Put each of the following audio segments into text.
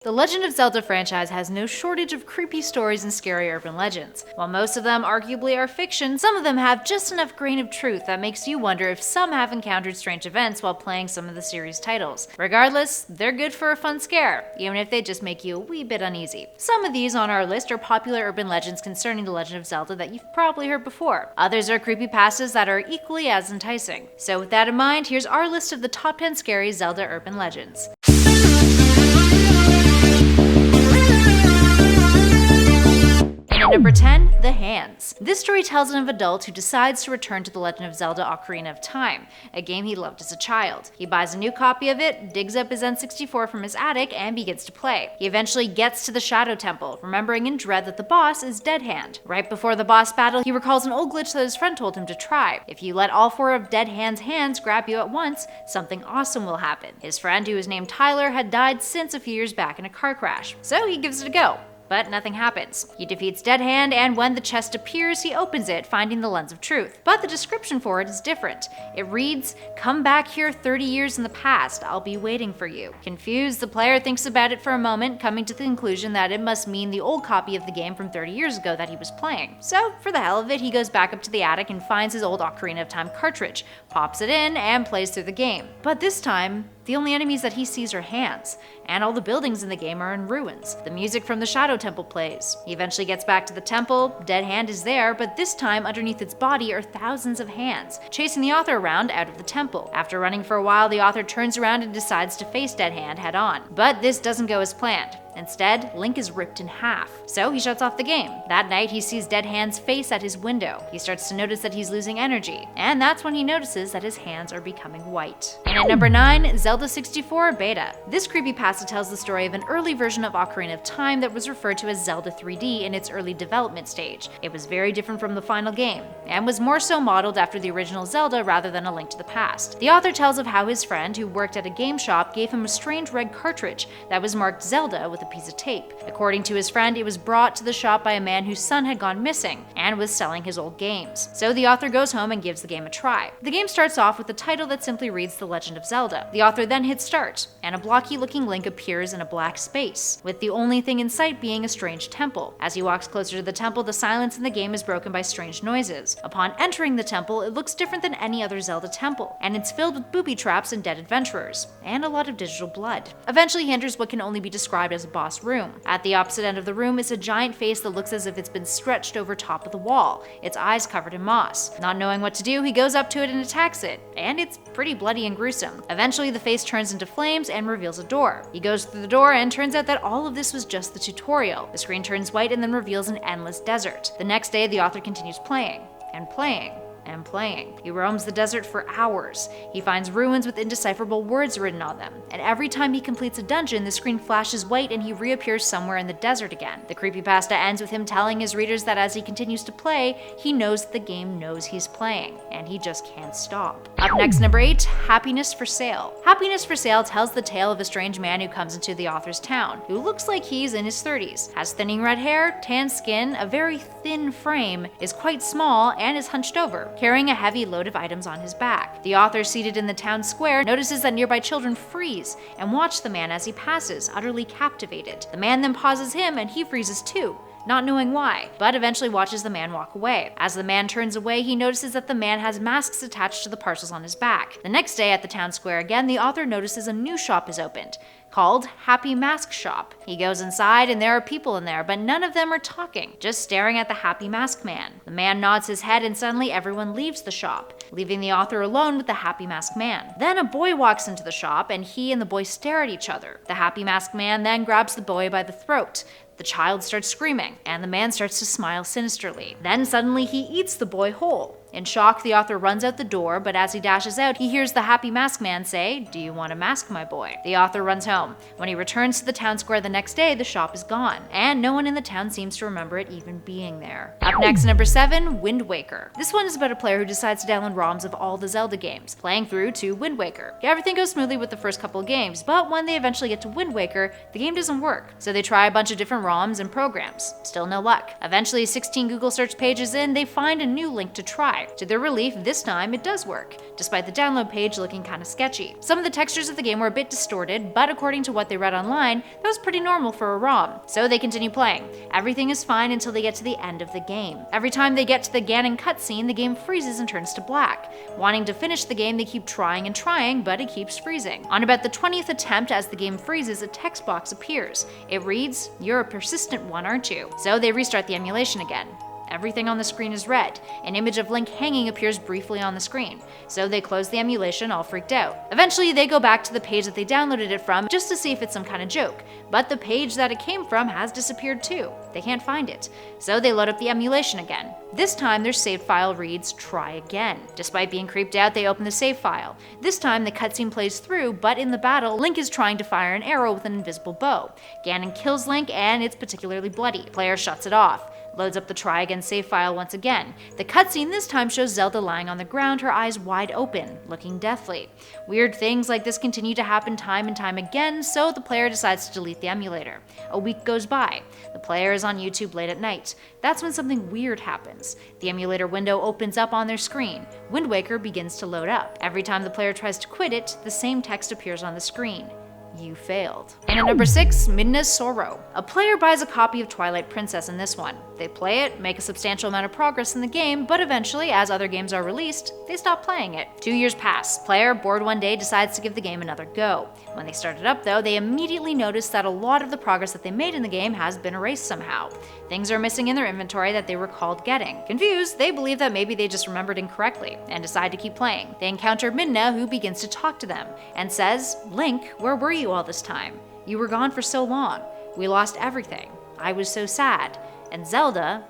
The Legend of Zelda franchise has no shortage of creepy stories and scary urban legends. While most of them arguably are fiction, some of them have just enough grain of truth that makes you wonder if some have encountered strange events while playing some of the series' titles. Regardless, they're good for a fun scare, even if they just make you a wee bit uneasy. Some of these on our list are popular urban legends concerning The Legend of Zelda that you've probably heard before. Others are creepypastas that are equally as enticing. So with that in mind, here's our list of the top 10 scary Zelda urban legends. At number 10, The Hands. This story tells of an adult who decides to return to The Legend of Zelda Ocarina of Time, a game he loved as a child. He buys a new copy of it, digs up his N64 from his attic, and begins to play. He eventually gets to the Shadow Temple, remembering in dread that the boss is Dead Hand. Right before the boss battle, he recalls an old glitch that his friend told him to try. If you let all 4 of Dead Hand's hands grab you at once, something awesome will happen. His friend, who was named Tyler, had died since a few years back in a car crash, so he gives it a go. But nothing happens. He defeats Dead Hand, and when the chest appears, he opens it, finding the Lens of Truth. But the description for it is different. It reads, "Come back here 30 years in the past, I'll be waiting for you." Confused, the player thinks about it for a moment, coming to the conclusion that it must mean the old copy of the game from 30 years ago that he was playing. So, for the hell of it, he goes back up to the attic and finds his old Ocarina of Time cartridge, pops it in, and plays through the game. But this time, the only enemies that he sees are hands, and all the buildings in the game are in ruins. The music from the Shadow Temple plays. He eventually gets back to the temple, Dead Hand is there, but this time underneath its body are thousands of hands, chasing the author around out of the temple. After running for a while, the author turns around and decides to face Dead Hand head on. But this doesn't go as planned. Instead, Link is ripped in half. So he shuts off the game. That night, he sees Dead Hand's face at his window. He starts to notice that he's losing energy, and that's when he notices that his hands are becoming white. And at number 9, Zelda 64 Beta. This creepypasta tells the story of an early version of Ocarina of Time that was referred to as Zelda 3D in its early development stage. It was very different from the final game, and was more so modeled after the original Zelda rather than A Link to the Past. The author tells of how his friend, who worked at a game shop, gave him a strange red cartridge that was marked Zelda with a piece of tape. According to his friend, it was brought to the shop by a man whose son had gone missing and was selling his old games. So the author goes home and gives the game a try. The game starts off with a title that simply reads The Legend of Zelda. The author then hits start, and a blocky-looking Link appears in a black space, with the only thing in sight being a strange temple. As he walks closer to the temple, the silence in the game is broken by strange noises. Upon entering the temple, it looks different than any other Zelda temple, and it's filled with booby traps and dead adventurers, and a lot of digital blood. Eventually, he enters what can only be described as a boss room. At the opposite end of the room is a giant face that looks as if it's been stretched over top of the wall, its eyes covered in moss. Not knowing what to do, he goes up to it and attacks it, and it's pretty bloody and gruesome. Eventually, the face turns into flames and reveals a door. He goes through the door, and turns out that all of this was just the tutorial. The screen turns white and then reveals an endless desert. The next day, the author continues playing, and playing, and playing. He roams the desert for hours. He finds ruins with indecipherable words written on them, and every time he completes a dungeon, the screen flashes white and he reappears somewhere in the desert again. The creepypasta ends with him telling his readers that as he continues to play, he knows that the game knows he's playing, and he just can't stop. Up next, number 8, Happiness for Sale. Happiness for Sale tells the tale of a strange man who comes into the author's town, who looks like he's in his 30s, has thinning red hair, tan skin, a very thin frame, is quite small, and is hunched over, carrying a heavy load of items on his back. The author, seated in the town square, notices that nearby children freeze and watch the man as he passes, utterly captivated. The man then pauses him and he freezes too, not knowing why, but eventually watches the man walk away. As the man turns away, he notices that the man has masks attached to the parcels on his back. The next day at the town square again, the author notices a new shop is opened, called Happy Mask Shop. He goes inside and there are people in there, but none of them are talking, just staring at the Happy Mask Man. The man nods his head and suddenly everyone leaves the shop, leaving the author alone with the Happy Mask Man. Then a boy walks into the shop and he and the boy stare at each other. The Happy Mask Man then grabs the boy by the throat. The child starts screaming, and the man starts to smile sinisterly. Then suddenly he eats the boy whole. In shock, the author runs out the door, but as he dashes out, he hears the Happy Mask Man say, "Do you want to mask my boy?" The author runs home. When he returns to the town square the next day, the shop is gone, and no one in the town seems to remember it even being there. Up next, number 7, Wind Waker. This one is about a player who decides to download ROMs of all the Zelda games, playing through to Wind Waker. Everything goes smoothly with the first couple of games, but when they eventually get to Wind Waker, the game doesn't work, so they try a bunch of different ROMs and programs. Still no luck. Eventually, 16 Google search pages in, they find a new link to try. try. To their relief, this time it does work, despite the download page looking kinda sketchy. Some of the textures of the game were a bit distorted, but according to what they read online, that was pretty normal for a ROM. So they continue playing. Everything is fine until they get to the end of the game. Every time they get to the Ganon cutscene, the game freezes and turns to black. Wanting to finish the game, they keep trying and trying, but it keeps freezing. On about the 20th attempt, as the game freezes, a text box appears. It reads, "You're a persistent one, aren't you?" So they restart the emulation again. Everything on the screen is red. An image of Link hanging appears briefly on the screen. So they close the emulation, all freaked out. Eventually, they go back to the page that they downloaded it from just to see if it's some kind of joke. But the page that it came from has disappeared too. They can't find it. So they load up the emulation again. This time, their save file reads, "Try again." Despite being creeped out, they open the save file. This time, the cutscene plays through, but in the battle, Link is trying to fire an arrow with an invisible bow. Ganon kills Link, and it's particularly bloody. Player shuts it off. Loads up the try again save file once again. The cutscene this time shows Zelda lying on the ground, her eyes wide open, looking deathly. Weird things like this continue to happen time and time again, so the player decides to delete the emulator. A week goes by. The player is on YouTube late at night. That's when something weird happens. The emulator window opens up on their screen. Wind Waker begins to load up. Every time the player tries to quit it, the same text appears on the screen. You failed. And at number 6, Midna's Sorrow. A player buys a copy of Twilight Princess in this one. They play it, make a substantial amount of progress in the game, but eventually, as other games are released, they stop playing it. 2 years pass. Player, bored one day, decides to give the game another go. When they start it up though, they immediately notice that a lot of the progress that they made in the game has been erased somehow. Things are missing in their inventory that they recalled getting. Confused, they believe that maybe they just remembered incorrectly, and decide to keep playing. They encounter Midna, who begins to talk to them, and says, "Link, where were you all this time? You were gone for so long. We lost everything. I was so sad. And Zelda, ...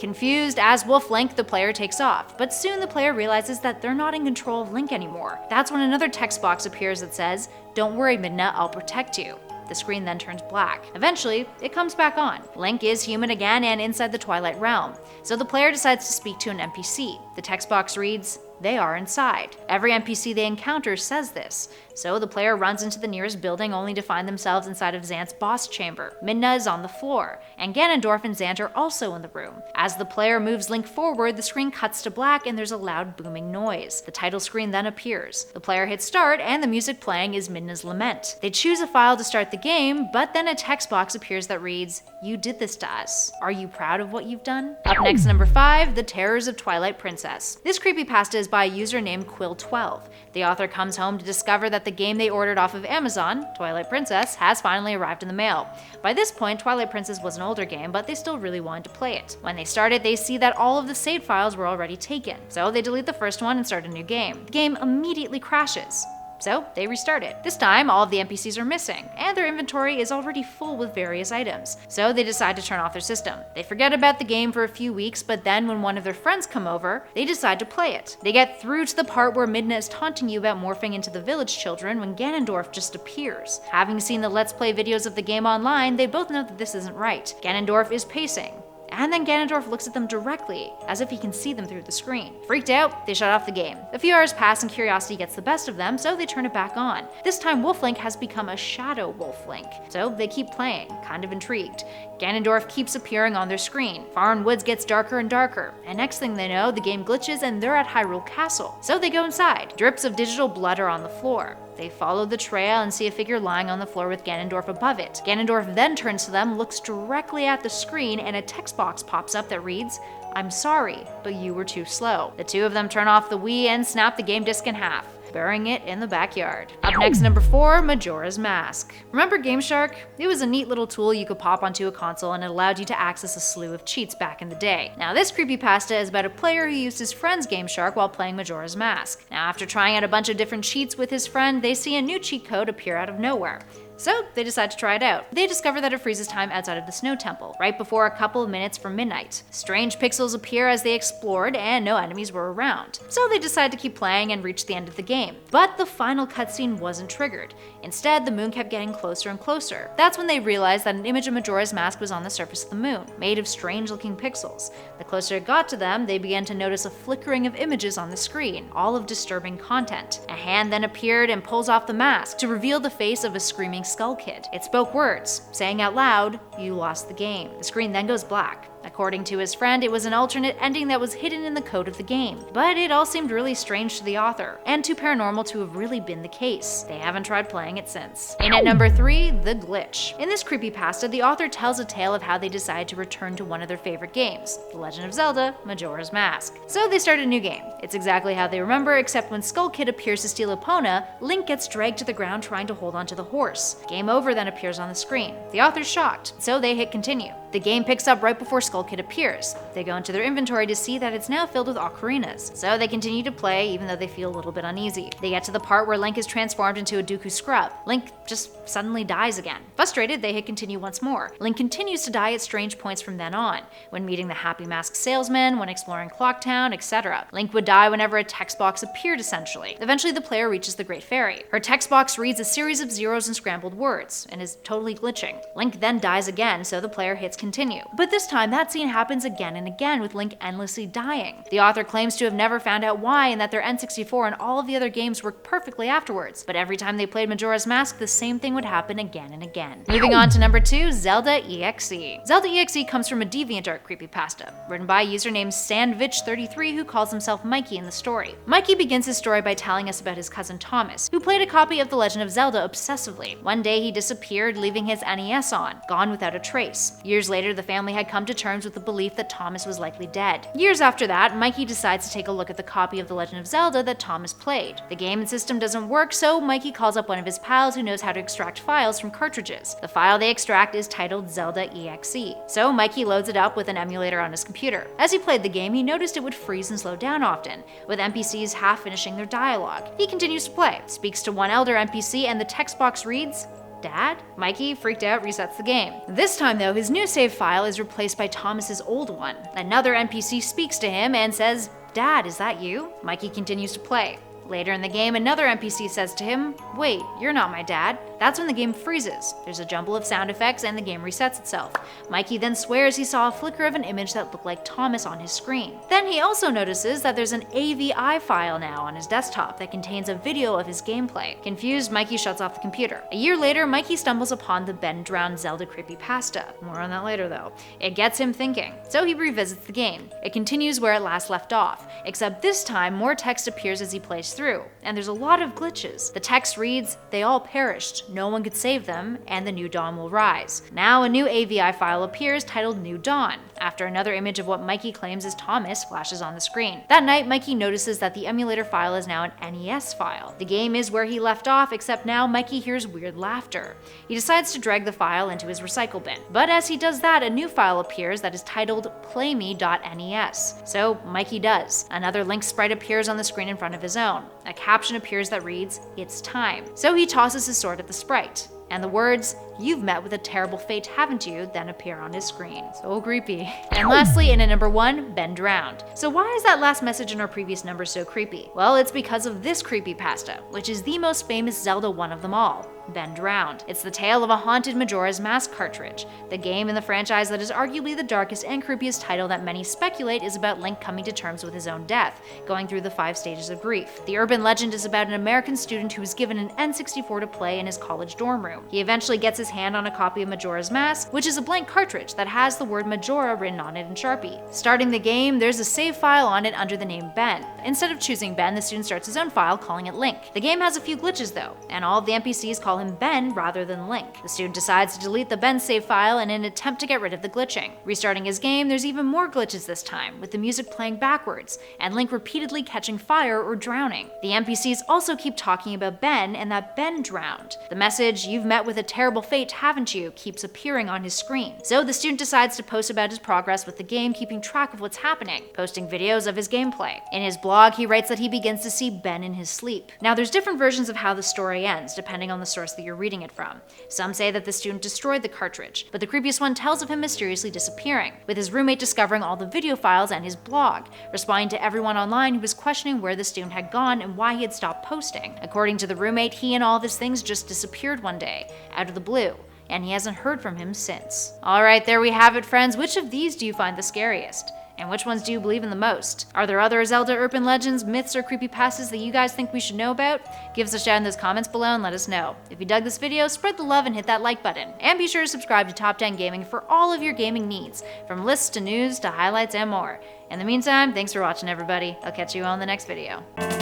Confused as Wolf Link, the player takes off, but soon the player realizes that they're not in control of Link anymore. That's when another text box appears that says, "Don't worry, Midna, I'll protect you." The screen then turns black. Eventually, it comes back on. Link is human again and inside the Twilight Realm. So the player decides to speak to an NPC. The text box reads, "They are inside." Every NPC they encounter says this. So the player runs into the nearest building only to find themselves inside of Xant's boss chamber. Midna is on the floor, and Ganondorf and Xant are also in the room. As the player moves Link forward, the screen cuts to black and there's a loud booming noise. The title screen then appears. The player hits start and the music playing is Midna's lament. They choose a file to start the game, but then a text box appears that reads, "You did this to us. Are you proud of what you've done?" Up next, number 5, The Terrors of Twilight Princess. This creepypasta is by a user named Quill12. The author comes home to discover that the game they ordered off of Amazon, Twilight Princess, has finally arrived in the mail. By this point, Twilight Princess was an older game, but they still really wanted to play it. When they start it, they see that all of the save files were already taken. So they delete the first one and start a new game. The game immediately crashes. So they restart it. This time, all of the NPCs are missing, and their inventory is already full with various items. So they decide to turn off their system. They forget about the game for a few weeks, but then when one of their friends come over, they decide to play it. They get through to the part where Midna is taunting you about morphing into the village children when Ganondorf just appears. Having seen the Let's Play videos of the game online, they both know that this isn't right. Ganondorf is pacing. And then Ganondorf looks at them directly, as if he can see them through the screen. Freaked out, they shut off the game. A few hours pass and curiosity gets the best of them, so they turn it back on. This time Wolf Link has become a Shadow Wolf Link, so they keep playing, kind of intrigued. Ganondorf keeps appearing on their screen. Faron Woods gets darker and darker, and next thing they know, the game glitches and they're at Hyrule Castle. So they go inside. Drips of digital blood are on the floor. They follow the trail and see a figure lying on the floor with Ganondorf above it. Ganondorf then turns to them, looks directly at the screen, and a text box pops up that reads, "I'm sorry, but you were too slow." The two of them turn off the Wii and snap the game disc in half, burying it in the backyard. Up next, number 4, Majora's Mask. Remember Game Shark? It was a neat little tool you could pop onto a console and it allowed you to access a slew of cheats back in the day. Now this creepypasta is about a player who used his friend's Game Shark while playing Majora's Mask. Now after trying out a bunch of different cheats with his friend, they see a new cheat code appear out of nowhere. So they decide to try it out. They discover that it freezes time outside of the Snow Temple, right before a couple of minutes from midnight. Strange pixels appear as they explored, and no enemies were around. So they decide to keep playing and reach the end of the game. But the final cutscene wasn't triggered. Instead, the moon kept getting closer and closer. That's when they realized that an image of Majora's Mask was on the surface of the moon, made of strange-looking pixels. The closer it got to them, they began to notice a flickering of images on the screen, all of disturbing content. A hand then appeared and pulls off the mask to reveal the face of a screaming Skull Kid. It spoke words, saying out loud, "You lost the game." The screen then goes black. According to his friend, it was an alternate ending that was hidden in the code of the game. But it all seemed really strange to the author, and too paranormal to have really been the case. They haven't tried playing it since. In at number 3, The Glitch. In this creepypasta, the author tells a tale of how they decided to return to one of their favorite games, The Legend of Zelda, Majora's Mask. So they start a new game. It's exactly how they remember, except when Skull Kid appears to steal Epona, Link gets dragged to the ground trying to hold onto the horse. Game Over then appears on the screen. The author's shocked, so they hit continue. The game picks up right before Skull Kid appears. They go into their inventory to see that it's now filled with ocarinas, so they continue to play even though they feel a little bit uneasy. They get to the part where Link is transformed into a Dooku scrub. Link just suddenly dies again. Frustrated, they hit continue once more. Link continues to die at strange points from then on, when meeting the Happy Mask salesman, when exploring Clocktown, etc. Link would die whenever a text box appeared essentially. Eventually the player reaches the Great Fairy. Her text box reads a series of zeros and scrambled words, and is totally glitching. Link then dies again, so the player hits continue. But this time, that scene happens again and again, with Link endlessly dying. The author claims to have never found out why, and that their N64 and all of the other games worked perfectly afterwards, but every time they played Majora's Mask, the same thing would happen again and again. Moving on to number 2, Zelda EXE. Zelda EXE comes from a DeviantArt creepypasta, written by a user named Sandvich33 who calls himself Mikey in the story. Mikey begins his story by telling us about his cousin Thomas, who played a copy of The Legend of Zelda obsessively. One day he disappeared, leaving his NES on, gone without a trace. Years later, the family had come to terms with the belief that Thomas was likely dead. Years after that, Mikey decides to take a look at the copy of The Legend of Zelda that Thomas played. The game and system doesn't work, so Mikey calls up one of his pals who knows how to extract files from cartridges. The file they extract is titled Zelda EXE. So Mikey loads it up with an emulator on his computer. As he played the game, he noticed it would freeze and slow down often, with NPCs half finishing their dialogue. He continues to play, speaks to one elder NPC, and the text box reads, "Dad?" Mikey, freaked out, resets the game. This time though, his new save file is replaced by Thomas's old one. Another NPC speaks to him and says, "Dad, is that you?" Mikey continues to play. Later in the game, another NPC says to him, "Wait, you're not my dad." That's when the game freezes. There's a jumble of sound effects and the game resets itself. Mikey then swears he saw a flicker of an image that looked like Thomas on his screen. Then he also notices that there's an AVI file now on his desktop that contains a video of his gameplay. Confused, Mikey shuts off the computer. A year later, Mikey stumbles upon the Ben Drowned Zelda creepypasta. More on that later though. It gets him thinking, so he revisits the game. It continues where it last left off, except this time more text appears as he plays through, and there's a lot of glitches. The text reads, "They all perished. No one could save them, and the new dawn will rise." Now a new AVI file appears titled New Dawn, after another image of what Mikey claims is Thomas flashes on the screen. That night, Mikey notices that the emulator file is now an NES file. The game is where he left off, except now Mikey hears weird laughter. He decides to drag the file into his recycle bin. But as he does that, a new file appears that is titled playme.nes. So Mikey does. Another Link sprite appears on the screen in front of his own. A caption appears that reads, "It's time." So he tosses his sword at the sprite, and the words, "You've met with a terrible fate, haven't you?" then appear on his screen. So creepy. And lastly, in at number 1, Ben Drowned. So why is that last message in our previous number so creepy? Well, it's because of this creepypasta, which is the most famous Zelda one of them all, Ben Drowned. It's the tale of a haunted Majora's Mask cartridge, the game in the franchise that is arguably the darkest and creepiest title that many speculate is about Link coming to terms with his own death, going through the 5 stages of grief. The urban legend is about an American student who was given an N64 to play in his college dorm room. He eventually gets his hand on a copy of Majora's Mask, which is a blank cartridge that has the word Majora written on it in Sharpie. Starting the game, there's a save file on it under the name Ben. Instead of choosing Ben, the student starts his own file, calling it Link. The game has a few glitches though, and all of the NPCs call him Ben rather than Link. The student decides to delete the Ben save file in an attempt to get rid of the glitching. Restarting his game, there's even more glitches this time, with the music playing backwards, and Link repeatedly catching fire or drowning. The NPCs also keep talking about Ben and that Ben drowned. The message, "You've met with a terrible fate, haven't you?" keeps appearing on his screen. So the student decides to post about his progress with the game, keeping track of what's happening, posting videos of his gameplay. In his blog, he writes that he begins to see Ben in his sleep. Now there's different versions of how the story ends, depending on the source that you're reading it from. Some say that the student destroyed the cartridge, but the creepiest one tells of him mysteriously disappearing, with his roommate discovering all the video files and his blog, responding to everyone online who was questioning where the student had gone and why he had stopped posting. According to the roommate, he and all of his things just disappeared one day, out of the blue, and he hasn't heard from him since. Alright, there we have it, friends. Which of these do you find the scariest? And which ones do you believe in the most? Are there other Zelda urban legends, myths, or creepypastas that you guys think we should know about? Give us a shout in those comments below and let us know. If you dug this video, spread the love and hit that like button. And be sure to subscribe to Top 10 Gaming for all of your gaming needs, from lists to news to highlights and more. In the meantime, thanks for watching everybody. I'll catch you all in the next video.